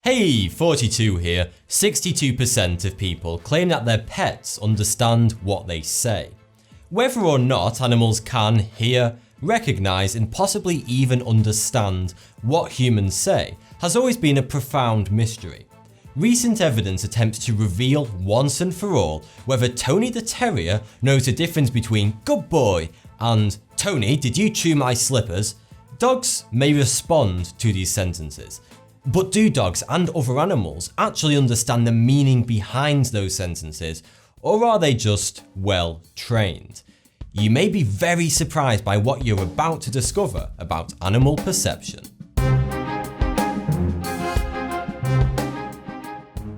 Hey, 42 here. 62% of people claim that their pets understand what they say. Whether or not animals can hear, recognize, and possibly even understand what humans say has always been a profound mystery. Recent evidence attempts to reveal once and for all whether Tony the Terrier knows the difference between "good boy" and "Tony, did you chew my slippers?" Dogs may respond to these sentences. But do dogs and other animals actually understand the meaning behind those sentences, or are they just well trained? You may be very surprised by what you're about to discover about animal perception.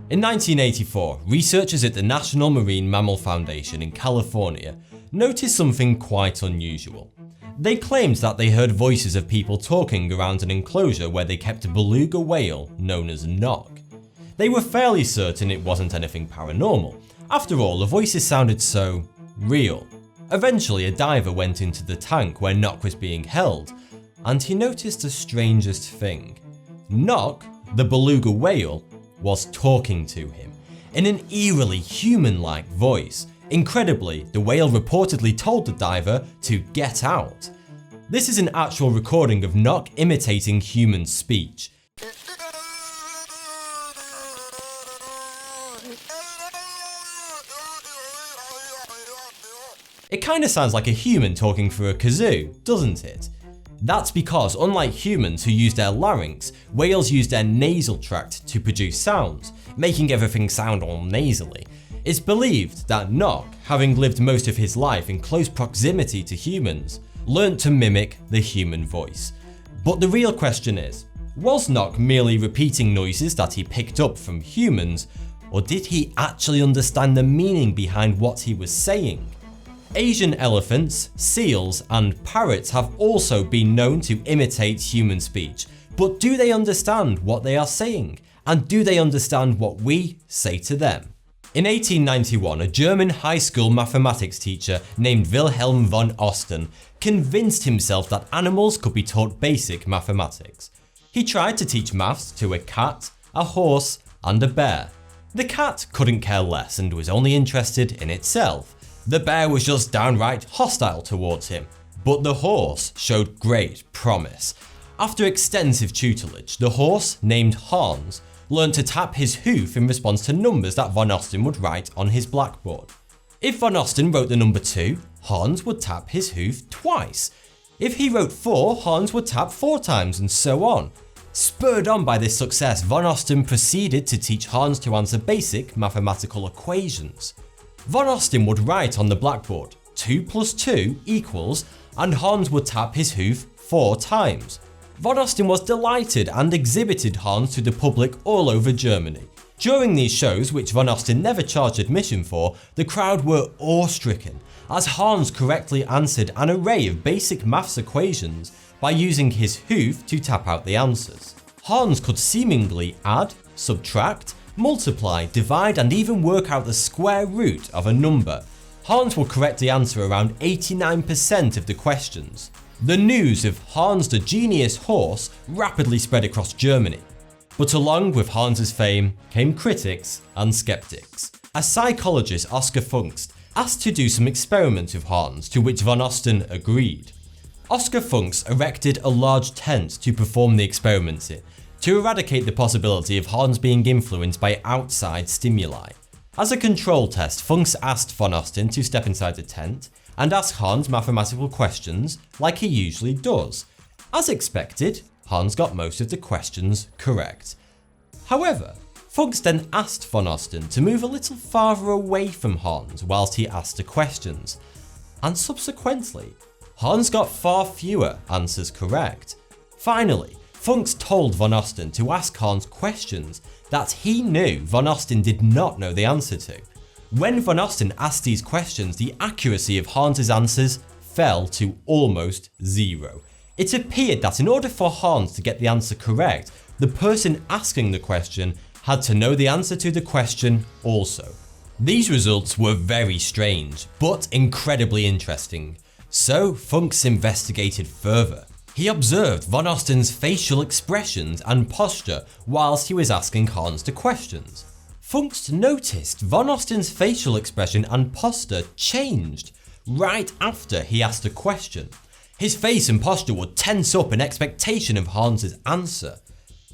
In 1984, researchers at the National Marine Mammal Foundation in California noticed something quite unusual. They claimed that they heard voices of people talking around an enclosure where they kept a beluga whale known as Knock. They were fairly certain it wasn't anything paranormal. After all, the voices sounded so real. Eventually, a diver went into the tank where Knock was being held, and he noticed the strangest thing. Knock, the beluga whale, was talking to him in an eerily human-like voice. Incredibly, the whale reportedly told the diver to get out. This is an actual recording of Knock imitating human speech. It kinda sounds like a human talking through a kazoo, doesn't it? That's because, unlike humans who use their larynx, whales use their nasal tract to produce sounds, making everything sound all nasally. It's believed that Knock, having lived most of his life in close proximity to humans, learnt to mimic the human voice. But the real question is, was Knock merely repeating noises that he picked up from humans, or did he actually understand the meaning behind what he was saying? Asian elephants, seals, and parrots have also been known to imitate human speech, but do they understand what they are saying? And do they understand what we say to them? In 1891, a German high school mathematics teacher named Wilhelm von Osten convinced himself that animals could be taught basic mathematics. He tried to teach maths to a cat, a horse, and a bear. The cat couldn't care less and was only interested in itself. The bear was just downright hostile towards him, but the horse showed great promise. After extensive tutelage, the horse, named Hans, learned to tap his hoof in response to numbers that von Osten would write on his blackboard. If von Osten wrote the number 2, Hans would tap his hoof twice. If he wrote 4, Hans would tap 4 times, and so on. Spurred on by this success, von Osten proceeded to teach Hans to answer basic mathematical equations. Von Osten would write on the blackboard 2 plus 2 equals, and Hans would tap his hoof 4 times. Von Osten was delighted and exhibited Hans to the public all over Germany. During these shows, which von Osten never charged admission for, the crowd were awe-stricken as Hans correctly answered an array of basic maths equations by using his hoof to tap out the answers. Hans could seemingly add, subtract, multiply, divide, and even work out the square root of a number. Hans would correctly answer around 89% of the questions. The news of Hans the Genius Horse rapidly spread across Germany. But along with Hans's fame came critics and skeptics. A psychologist, Oscar Funkst, asked to do some experiments with Hans, to which von Osten agreed. Oscar Funkst erected a large tent to perform the experiments in, to eradicate the possibility of Hans being influenced by outside stimuli. As a control test, Funkst asked von Osten to step inside the tent and ask Hans mathematical questions like he usually does. As expected, Hans got most of the questions correct. However, Funkst then asked von Osten to move a little farther away from Hans whilst he asked the questions, and subsequently, Hans got far fewer answers correct. Finally, Funkst told von Osten to ask Hans questions that he knew von Osten did not know the answer to. When von Osten asked these questions, the accuracy of Hans's answers fell to almost 0. It appeared that in order for Hans to get the answer correct, the person asking the question had to know the answer to the question also. These results were very strange, but incredibly interesting. So Funkst investigated further. He observed Von Osten's facial expressions and posture whilst he was asking Hans the questions. Funks noticed Von Osten's facial expression and posture changed right after he asked a question. His face and posture would tense up in expectation of Hans's answer.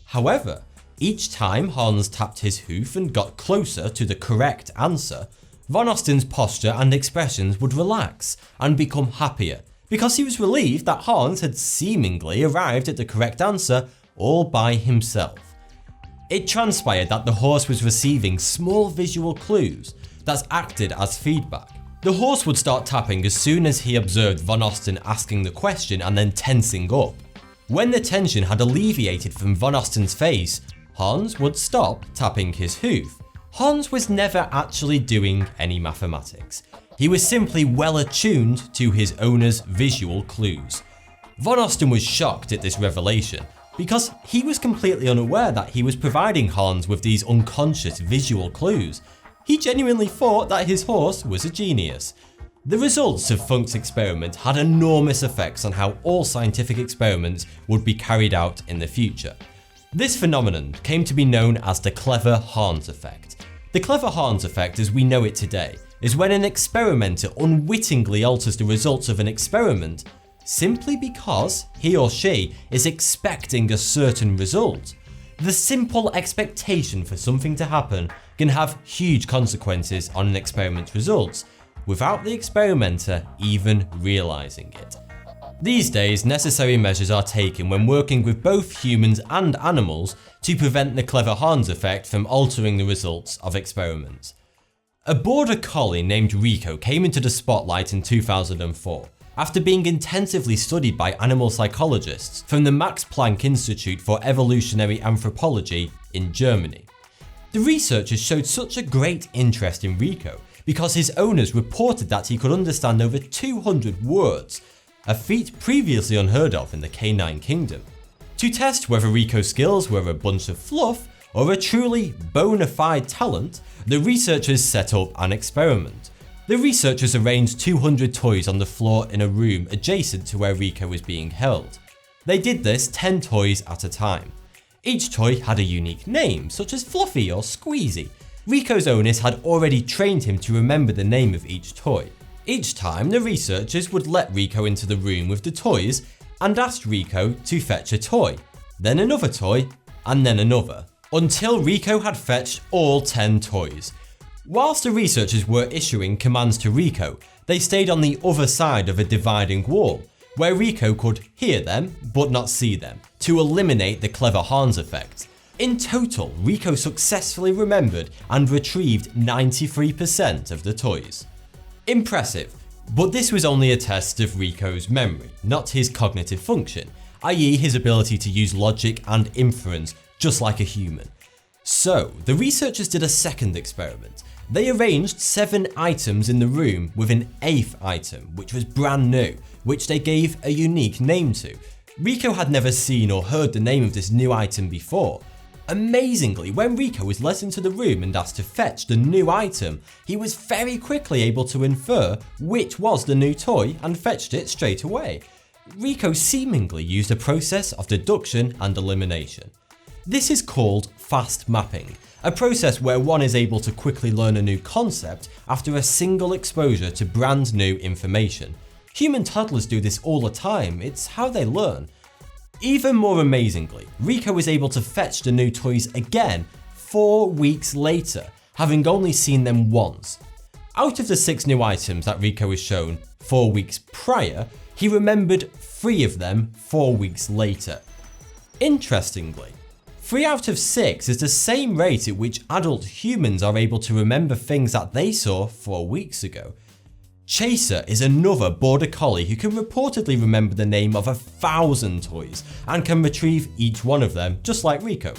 However, each time Hans tapped his hoof and got closer to the correct answer, Von Osten's posture and expressions would relax and become happier because he was relieved that Hans had seemingly arrived at the correct answer all by himself. It transpired that the horse was receiving small visual clues that acted as feedback. The horse would start tapping as soon as he observed Von Osten asking the question and then tensing up. When the tension had alleviated from Von Osten's face, Hans would stop tapping his hoof. Hans was never actually doing any mathematics. He was simply well attuned to his owner's visual clues. Von Osten was shocked at this revelation because he was completely unaware that he was providing Hans with these unconscious visual clues. He genuinely thought that his horse was a genius. The results of Funk's experiment had enormous effects on how all scientific experiments would be carried out in the future. This phenomenon came to be known as the clever Hans effect. The clever Hans effect as we know it today is when an experimenter unwittingly alters the results of an experiment simply because he or she is expecting a certain result. The simple expectation for something to happen can have huge consequences on an experiment's results without the experimenter even realizing it. These days, necessary measures are taken when working with both humans and animals to prevent the clever Hans effect from altering the results of experiments. A border collie named Rico came into the spotlight in 2004 after being intensively studied by animal psychologists from the Max Planck Institute for Evolutionary Anthropology in Germany. The researchers showed such a great interest in Rico because his owners reported that he could understand over 200 words, a feat previously unheard of in the canine kingdom. To test whether Rico's skills were a bunch of fluff or a truly bona fide talent, the researchers set up an experiment. The researchers arranged 200 toys on the floor in a room adjacent to where Rico was being held. They did this 10 toys at a time. Each toy had a unique name, such as Fluffy or Squeezy. Rico's owners had already trained him to remember the name of each toy. Each time, the researchers would let Rico into the room with the toys and asked Rico to fetch a toy, then another toy, and then another, until Rico had fetched all 10 toys. Whilst the researchers were issuing commands to Rico, they stayed on the other side of a dividing wall, where Rico could hear them but not see them, to eliminate the clever Hans effect. In total, Rico successfully remembered and retrieved 93% of the toys. Impressive, but this was only a test of Rico's memory, not his cognitive function, i.e. his ability to use logic and inference just like a human. So, the researchers did a second experiment. They arranged 7 items in the room with an 8th item, which was brand new, which they gave a unique name to. Rico had never seen or heard the name of this new item before. Amazingly, when Rico was let into the room and asked to fetch the new item, he was very quickly able to infer which was the new toy and fetched it straight away. Rico seemingly used a process of deduction and elimination. This is called fast mapping, a process where one is able to quickly learn a new concept after a single exposure to brand new information. Human toddlers do this all the time, it's how they learn. Even more amazingly, Rico was able to fetch the new toys again 4 weeks later, having only seen them once. Out of the 6 new items that Rico was shown 4 weeks prior, he remembered 3 of them 4 weeks later. Interestingly, 3 out of 6 is the same rate at which adult humans are able to remember things that they saw 4 weeks ago. Chaser is another border collie who can reportedly remember the name of 1,000 toys and can retrieve each one of them just like Rico.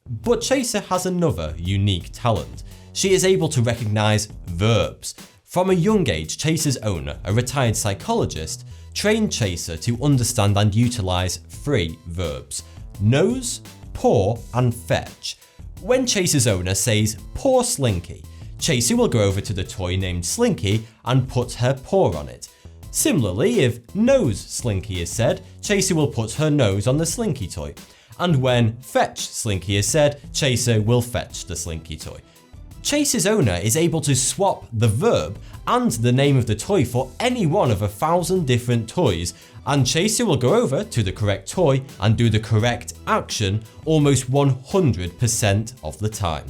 But Chaser has another unique talent. She is able to recognize verbs. From a young age, Chaser's owner, a retired psychologist, trained Chaser to understand and utilize 3 verbs: nose, paw, and fetch. When Chaser's owner says "paw Slinky," Chaser will go over to the toy named Slinky and put her paw on it. Similarly, if nose slinky is said, Chaser will put her nose on the slinky toy. And when fetch slinky is said, Chaser will fetch the slinky toy. Chaser's owner is able to swap the verb and the name of the toy for any one of 1,000 different toys, and Chaser will go over to the correct toy and do the correct action almost 100% of the time.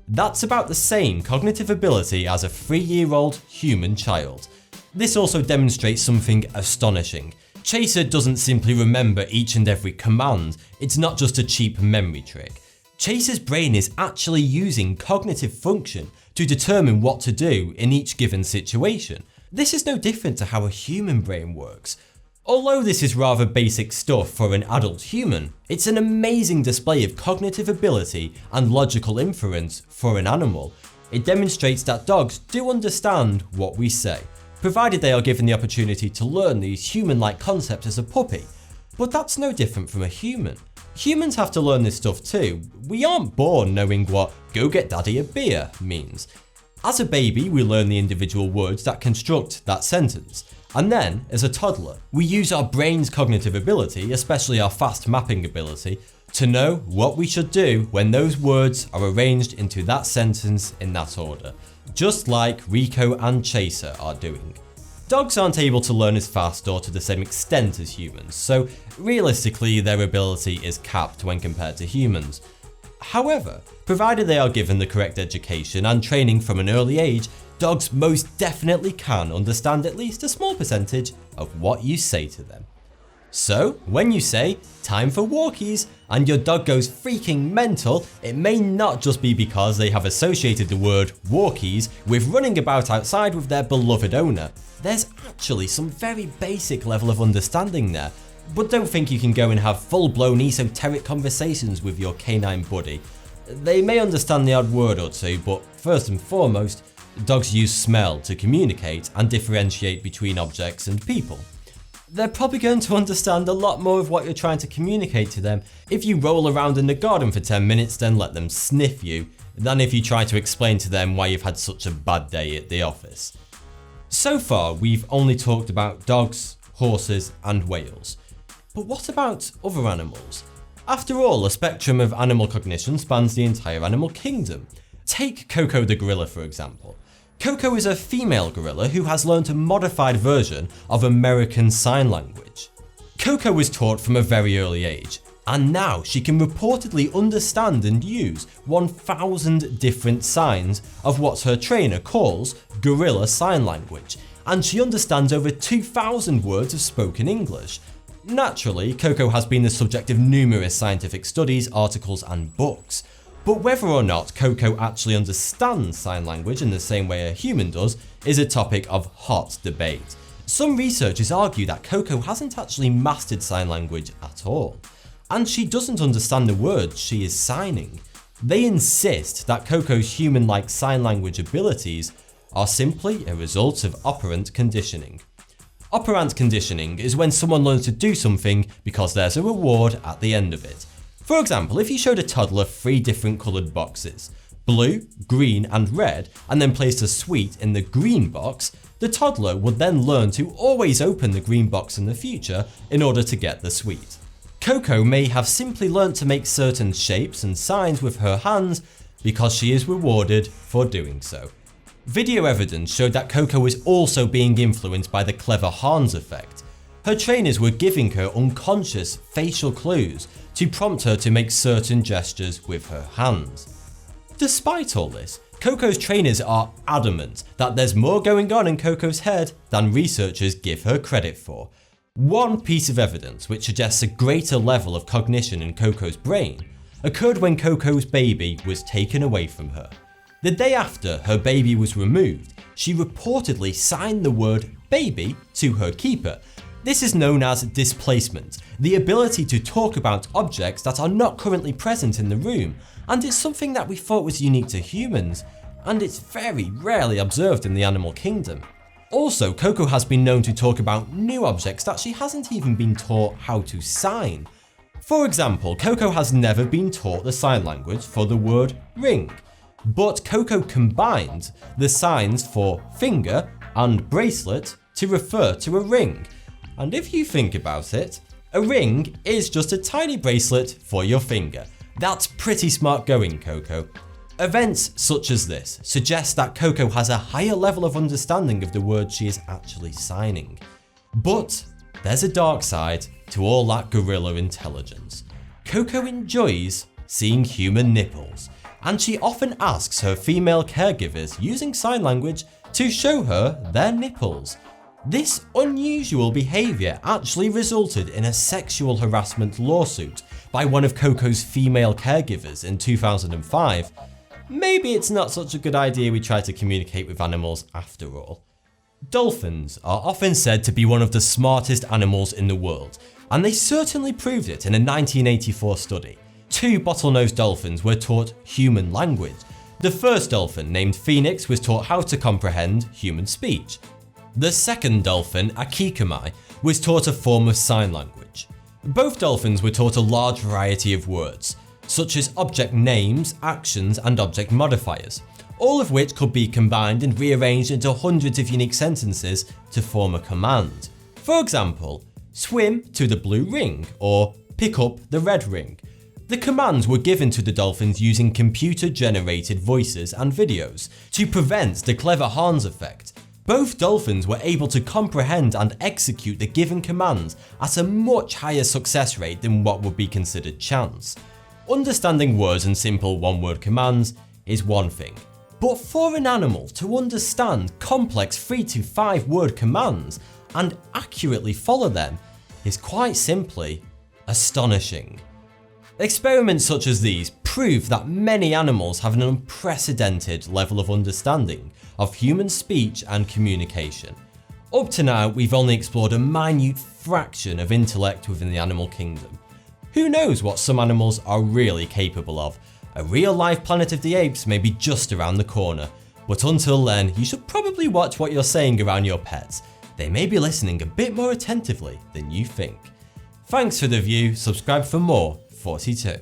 That's about the same cognitive ability as a 3-year-old human child. This also demonstrates something astonishing. Chaser doesn't simply remember each and every command, it's not just a cheap memory trick. Chaser's brain is actually using cognitive function to determine what to do in each given situation. This is no different to how a human brain works. Although this is rather basic stuff for an adult human, it's an amazing display of cognitive ability and logical inference for an animal. It demonstrates that dogs do understand what we say, provided they are given the opportunity to learn these human-like concepts as a puppy. But that's no different from a human. Humans have to learn this stuff too. We aren't born knowing what "go get daddy a beer" means. As a baby, we learn the individual words that construct that sentence. And then, as a toddler, we use our brain's cognitive ability, especially our fast mapping ability, to know what we should do when those words are arranged into that sentence in that order, just like Rico and Chaser are doing. Dogs aren't able to learn as fast or to the same extent as humans, so realistically their ability is capped when compared to humans. However, provided they are given the correct education and training from an early age, dogs most definitely can understand at least a small percentage of what you say to them. So, when you say, "time for walkies," and your dog goes freaking mental, it may not just be because they have associated the word walkies with running about outside with their beloved owner. There's actually some very basic level of understanding there, but don't think you can go and have full-blown esoteric conversations with your canine buddy. They may understand the odd word or two, but first and foremost, dogs use smell to communicate and differentiate between objects and people. They're probably going to understand a lot more of what you're trying to communicate to them if you roll around in the garden for 10 minutes then let them sniff you, than if you try to explain to them why you've had such a bad day at the office. So far, we've only talked about dogs, horses, and whales. But what about other animals? After all, a spectrum of animal cognition spans the entire animal kingdom. Take Coco the gorilla, for example. Coco is a female gorilla who has learned a modified version of American Sign Language. Coco was taught from a very early age, and now she can reportedly understand and use 1,000 different signs of what her trainer calls Gorilla Sign Language, and she understands over 2,000 words of spoken English. Naturally, Coco has been the subject of numerous scientific studies, articles, and books. But whether or not Coco actually understands sign language in the same way a human does is a topic of hot debate. Some researchers argue that Coco hasn't actually mastered sign language at all, and she doesn't understand the words she is signing. They insist that Coco's human-like sign language abilities are simply a result of operant conditioning. Operant conditioning is when someone learns to do something because there's a reward at the end of it. For example, if you showed a toddler 3 different coloured boxes, blue, green and red, and then placed a sweet in the green box, the toddler would then learn to always open the green box in the future in order to get the sweet. Coco may have simply learnt to make certain shapes and signs with her hands because she is rewarded for doing so. Video evidence showed that Coco was also being influenced by the clever Hans effect. Her trainers were giving her unconscious facial clues to prompt her to make certain gestures with her hands. Despite all this, Coco's trainers are adamant that there's more going on in Coco's head than researchers give her credit for. One piece of evidence which suggests a greater level of cognition in Coco's brain occurred when Coco's baby was taken away from her. The day after her baby was removed, she reportedly signed the word baby to her keeper. This is known as displacement, the ability to talk about objects that are not currently present in the room, and it's something that we thought was unique to humans, and it's very rarely observed in the animal kingdom. Also, Coco has been known to talk about new objects that she hasn't even been taught how to sign. For example, Coco has never been taught the sign language for the word ring, but Coco combined the signs for finger and bracelet to refer to a ring. And if you think about it, a ring is just a tiny bracelet for your finger. That's pretty smart going, Coco. Events such as this suggest that Coco has a higher level of understanding of the words she is actually signing. But there's a dark side to all that gorilla intelligence. Coco enjoys seeing human nipples, and she often asks her female caregivers using sign language to show her their nipples. This unusual behaviour actually resulted in a sexual harassment lawsuit by one of Coco's female caregivers in 2005. Maybe it's not such a good idea we try to communicate with animals after all. Dolphins are often said to be one of the smartest animals in the world, and they certainly proved it in a 1984 study. 2 bottlenose dolphins were taught human language. The first dolphin, named Phoenix, was taught how to comprehend human speech. The second dolphin, Akikamai, was taught a form of sign language. Both dolphins were taught a large variety of words, such as object names, actions, and object modifiers, all of which could be combined and rearranged into hundreds of unique sentences to form a command. For example, swim to the blue ring, or pick up the red ring. The commands were given to the dolphins using computer-generated voices and videos to prevent the clever Hans effect. Both dolphins were able to comprehend and execute the given commands at a much higher success rate than what would be considered chance. Understanding words and simple one-word commands is one thing, but for an animal to understand complex 3 to 5 word commands and accurately follow them is quite simply astonishing. Experiments such as these prove that many animals have an unprecedented level of understanding of human speech and communication. Up to now, we've only explored a minute fraction of intellect within the animal kingdom. Who knows what some animals are really capable of? A real-life Planet of the Apes may be just around the corner, but until then, you should probably watch what you're saying around your pets. They may be listening a bit more attentively than you think. Thanks for the view, subscribe for more 42.